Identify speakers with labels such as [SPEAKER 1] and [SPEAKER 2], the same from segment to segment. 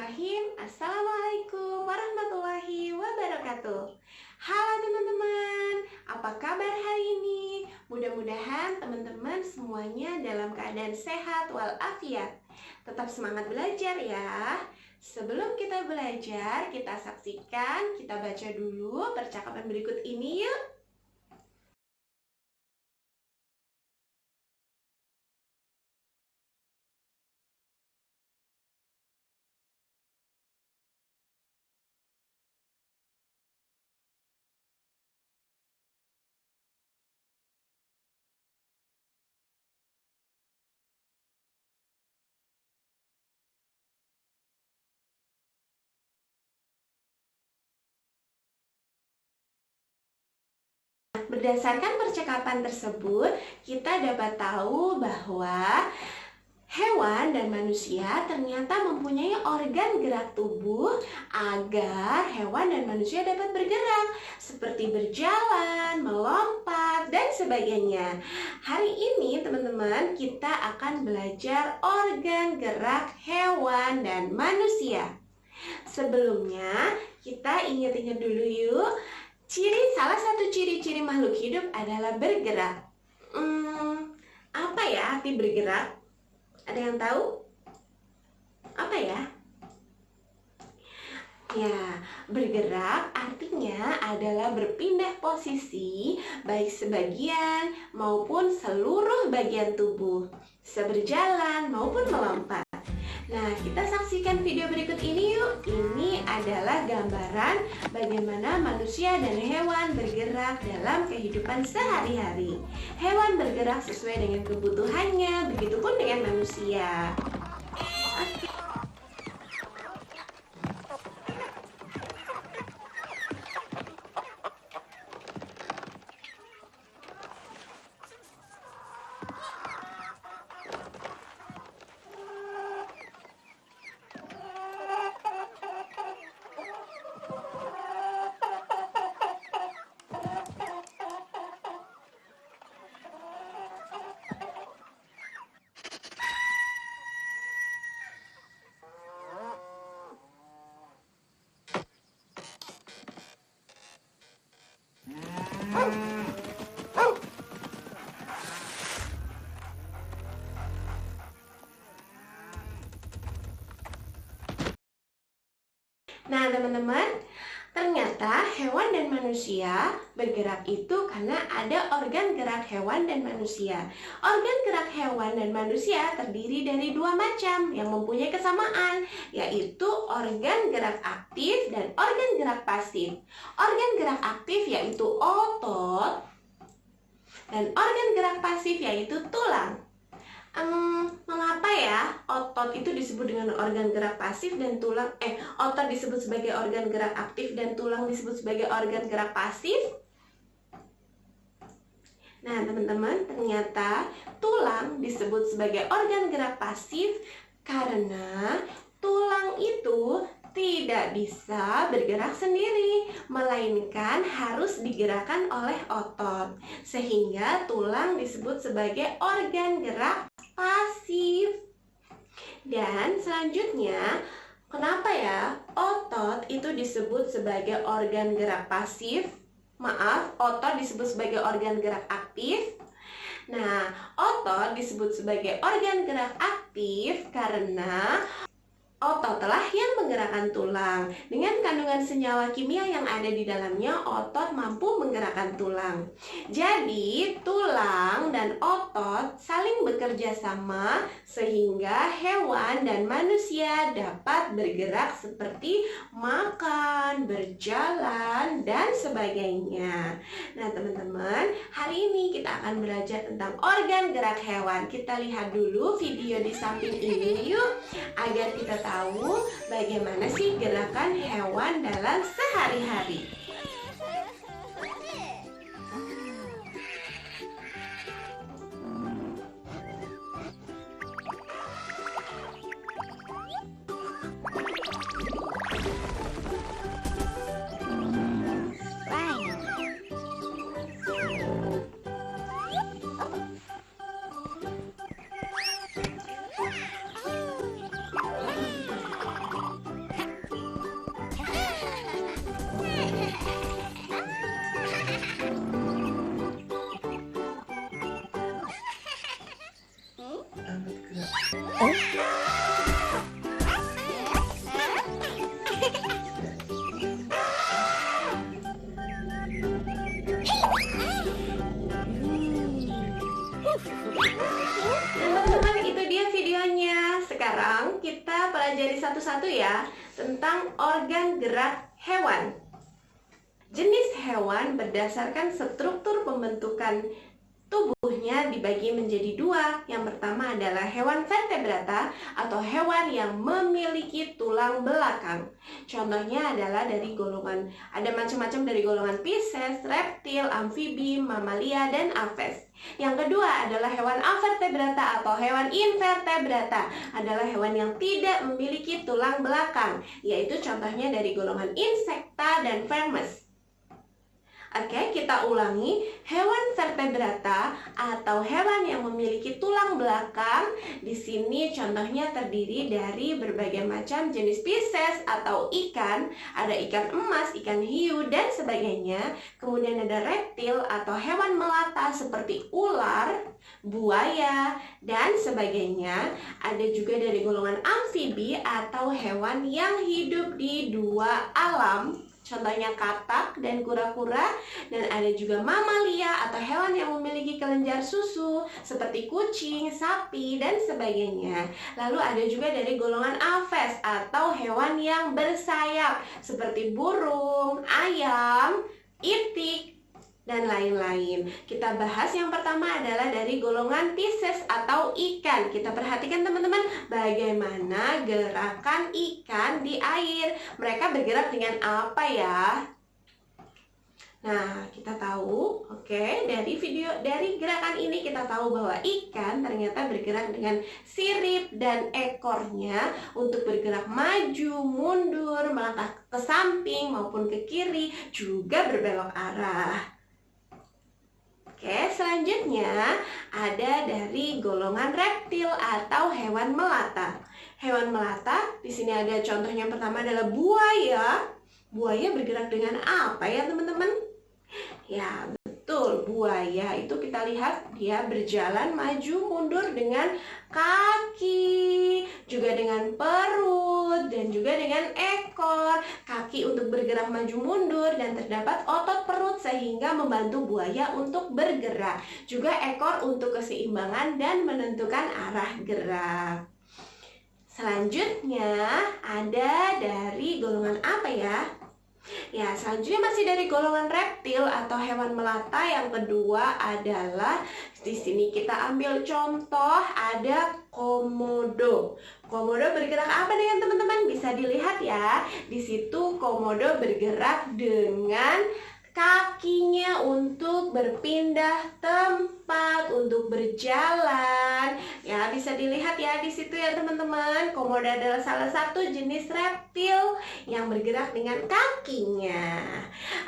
[SPEAKER 1] Bismillahirrahmanirrahim. Assalamualaikum warahmatullahi wabarakatuh. Halo teman-teman, apa kabar hari ini? Mudah-mudahan teman-teman semuanya dalam keadaan sehat walafiat. Tetap semangat belajar ya. Sebelum kita belajar, kita saksikan, kita baca dulu percakapan berikut ini yuk. Berdasarkan percakapan tersebut, kita dapat tahu bahwa hewan dan manusia ternyata mempunyai organ gerak tubuh agar hewan dan manusia dapat bergerak, seperti berjalan, melompat, dan sebagainya. Hari ini teman-teman, kita akan belajar organ gerak hewan dan manusia. Sebelumnya, kita ingat-ingat dulu yuk. Salah satu ciri-ciri makhluk hidup adalah bergerak. Apa ya arti bergerak? Ada yang tahu? Apa ya? Ya, bergerak artinya adalah berpindah posisi baik sebagian maupun seluruh bagian tubuh, seberjalan maupun melompat. Nah, kita saksikan video berikut ini yuk. Ini adalah gambaran bagaimana manusia dan hewan bergerak dalam kehidupan sehari-hari. Hewan bergerak sesuai dengan kebutuhannya, begitupun dengan manusia. Oke. Nah teman-teman, ternyata hewan dan manusia bergerak itu karena ada organ gerak hewan dan manusia. Organ gerak hewan dan manusia terdiri dari dua macam yang mempunyai kesamaan, yaitu organ gerak aktif dan organ gerak pasif. Organ gerak aktif yaitu otot, dan organ gerak pasif yaitu tulang. Mengapa ya otot itu disebut dengan organ gerak pasif dan tulang otot disebut sebagai organ gerak aktif dan tulang disebut sebagai organ gerak pasif? Nah, teman-teman, ternyata tulang disebut sebagai organ gerak pasif karena tulang itu tidak bisa bergerak sendiri, melainkan harus digerakkan oleh otot. Sehingga tulang disebut sebagai organ gerak pasif. Dan selanjutnya, kenapa ya otot itu disebut sebagai organ gerak pasif? Maaf, otot disebut sebagai organ gerak aktif. Nah, otot disebut sebagai organ gerak aktif karena ototlah yang menggerakkan tulang. Dengan kandungan senyawa kimia yang ada di dalamnya, otot mampu menggerakkan tulang. Jadi, tulang dan otot saling bekerja sama sehingga hewan dan manusia dapat bergerak seperti makan, berjalan, dan sebagainya. Nah, teman-teman, hari ini kita akan belajar tentang organ gerak hewan. Kita lihat dulu video di samping ini yuk, agar kita tahu bagaimana sih gerakan hewan dalam sehari-hari. Teman-teman, itu dia videonya. Sekarang kita pelajari satu-satu ya tentang organ gerak hewan. Jenis hewan berdasarkan struktur pembentukan tubuhnya dibagi menjadi dua. Yang pertama adalah hewan vertebrata atau hewan yang memiliki tulang belakang. Contohnya adalah dari golongan, ada macam-macam dari golongan Pisces, reptil, amfibi, mamalia, dan aves. Yang kedua adalah hewan avertebrata atau hewan invertebrata, adalah hewan yang tidak memiliki tulang belakang, yaitu contohnya dari golongan insekta dan vermes. Oke, kita ulangi. Hewan vertebrata atau hewan yang memiliki tulang belakang, di sini contohnya terdiri dari berbagai macam jenis spesies atau ikan. Ada ikan emas, ikan hiu, dan sebagainya. Kemudian ada reptil atau hewan melata seperti ular, buaya, dan sebagainya. Ada juga dari golongan amfibi atau hewan yang hidup di dua alam. Contohnya katak dan kura-kura. Dan ada juga mamalia atau hewan yang memiliki kelenjar susu seperti kucing, sapi, dan sebagainya. Lalu ada juga dari golongan aves atau hewan yang bersayap seperti burung, ayam, itik, dan lain-lain. Kita bahas yang pertama adalah dari golongan Pisces atau ikan. Kita perhatikan teman-teman bagaimana gerakan ikan di air. Mereka bergerak dengan apa ya? Nah, kita tahu, dari gerakan ini kita tahu bahwa ikan ternyata bergerak dengan sirip dan ekornya untuk bergerak maju, mundur, melangkah ke samping maupun ke kiri, juga berbelok arah. Oke, selanjutnya ada dari golongan reptil atau hewan melata. Hewan melata, di sini ada contohnya yang pertama adalah buaya. Buaya bergerak dengan apa ya, teman-teman? Ya, betul. Buaya itu kita lihat dia berjalan maju mundur dengan kaki, juga dengan perut, dan juga dengan ekor. Kaki untuk bergerak maju mundur, dan terdapat otot perut sehingga membantu buaya untuk bergerak. Juga ekor untuk keseimbangan dan menentukan arah gerak. Selanjutnya ada dari golongan apa ya? Ya, selanjutnya masih dari golongan reptil atau hewan melata. Yang kedua adalah di sini kita ambil contoh ada komodo. Komodo bergerak apa dengan teman-teman? Bisa dilihat ya. Di situ komodo bergerak dengan kakinya untuk berpindah tempat, untuk berjalan. Ya, bisa dilihat ya di situ ya teman-teman. Komodo adalah salah satu jenis reptil yang bergerak dengan kakinya.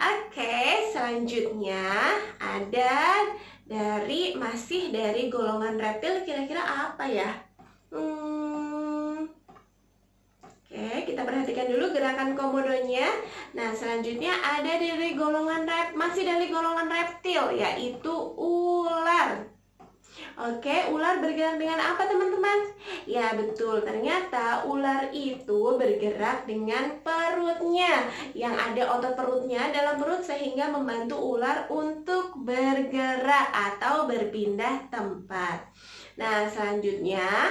[SPEAKER 1] Oke, selanjutnya ada masih dari golongan reptil, kira-kira apa ya? Oke, kita perhatikan dulu gerakan komodonya. Nah, selanjutnya ada dari masih dari golongan reptil, yaitu ular. Oke, ular bergerak dengan apa teman-teman? Ya betul, ternyata ular itu bergerak dengan perutnya, yang ada otot perutnya dalam perut sehingga membantu ular untuk bergerak atau berpindah tempat. Nah, selanjutnya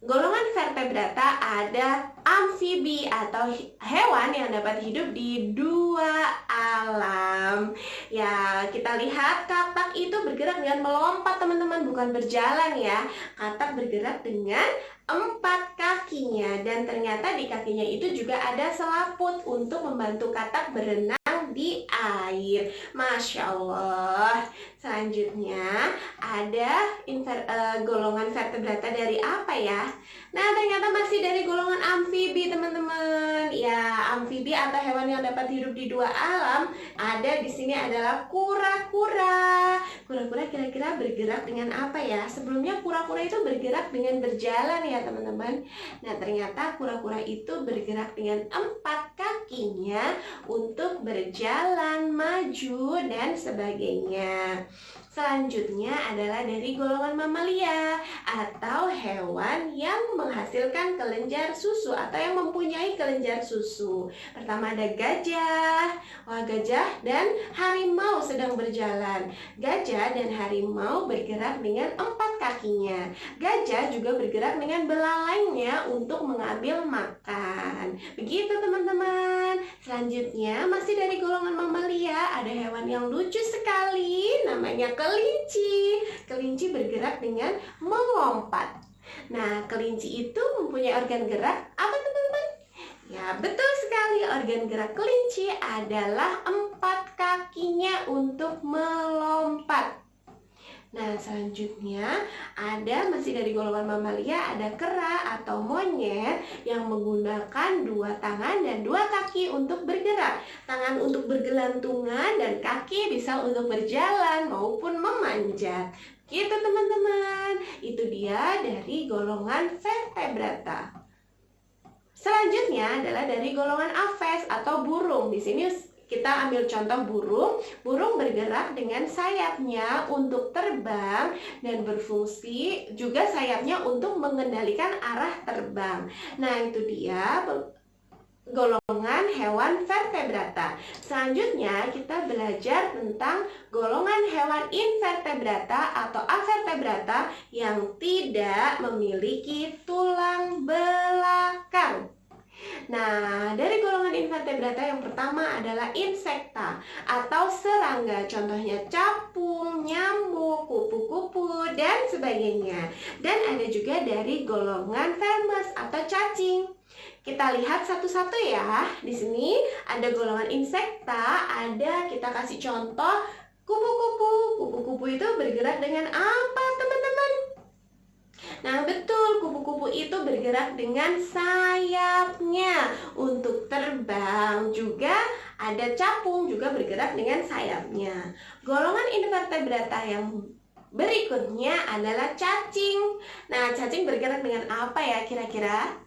[SPEAKER 1] golongan vertebrata ada amfibi atau hewan yang dapat hidup di dua alam. Ya, kita lihat katak itu bergerak dengan melompat teman-teman, bukan berjalan ya. Katak bergerak dengan 4 kakinya, dan ternyata di kakinya itu juga ada selaput untuk membantu katak berenang di air. Masya Allah. Selanjutnya ada golongan vertebrata dari apa ya? Nah, ternyata masih dari golongan amfibi teman-teman. Ya, amfibi atau hewan yang dapat hidup di dua alam. Ada di sini adalah kura-kura. Kura-kura kira-kira bergerak dengan apa ya? Sebelumnya kura-kura itu bergerak dengan berjalan ya teman-teman. Nah, ternyata kura-kura itu bergerak dengan 4 kaki. kakinya untuk berjalan, maju, dan sebagainya. Selanjutnya adalah dari golongan mamalia atau hewan yang menghasilkan kelenjar susu atau yang mempunyai kelenjar susu. Pertama ada gajah. Wah, gajah dan harimau sedang berjalan. Gajah dan harimau bergerak dengan 4 kakinya. Gajah juga bergerak dengan belalainya untuk mengambil makan. Begitu teman-teman. Selanjutnya masih dari golongan mamalia, ada hewan yang lucu sekali, namanya kelinci. Kelinci bergerak dengan melompat. Nah, kelinci itu mempunyai organ gerak apa teman-teman? Ya, betul sekali. Organ gerak kelinci adalah 4 kakinya untuk melompat. Nah, selanjutnya masih dari golongan mamalia, ada kera atau monyet yang menggunakan 2 tangan dan 2 kaki untuk bergerak. Tangan untuk bergelantungan dan kaki bisa untuk berjalan maupun memanjat. Gitu teman-teman. Itu dia dari golongan vertebrata. Selanjutnya adalah dari golongan aves atau burung. Di sini kita ambil contoh burung. Burung bergerak dengan sayapnya untuk terbang dan berfungsi juga sayapnya untuk mengendalikan arah terbang. Nah, itu dia golongan hewan vertebrata. Selanjutnya kita belajar tentang golongan hewan invertebrata atau avertebrata yang tidak memiliki tulang belakang. Nah, dari golongan invertebrata yang pertama adalah insekta atau serangga. Contohnya capung, nyamuk, kupu-kupu, dan sebagainya. Dan ada juga dari golongan vermes atau cacing. Kita lihat satu-satu ya. Di sini ada golongan insekta, kita kasih contoh kupu-kupu. Kupu-kupu itu bergerak dengan apa, teman-teman? Nah, betul, kupu-kupu itu bergerak dengan sayapnya untuk terbang. Juga ada capung juga bergerak dengan sayapnya. Golongan invertebrata yang berikutnya adalah cacing. Nah, cacing bergerak dengan apa ya kira-kira?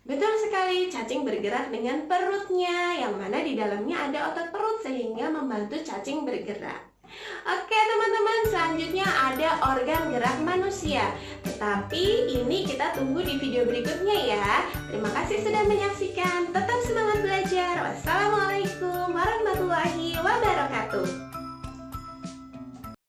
[SPEAKER 1] Betul sekali, cacing bergerak dengan perutnya, yang mana di dalamnya ada otot perut sehingga membantu cacing bergerak. Oke teman-teman, selanjutnya ada organ gerak manusia. Tetapi ini kita tunggu di video berikutnya ya. Terima kasih sudah menyaksikan. Tetap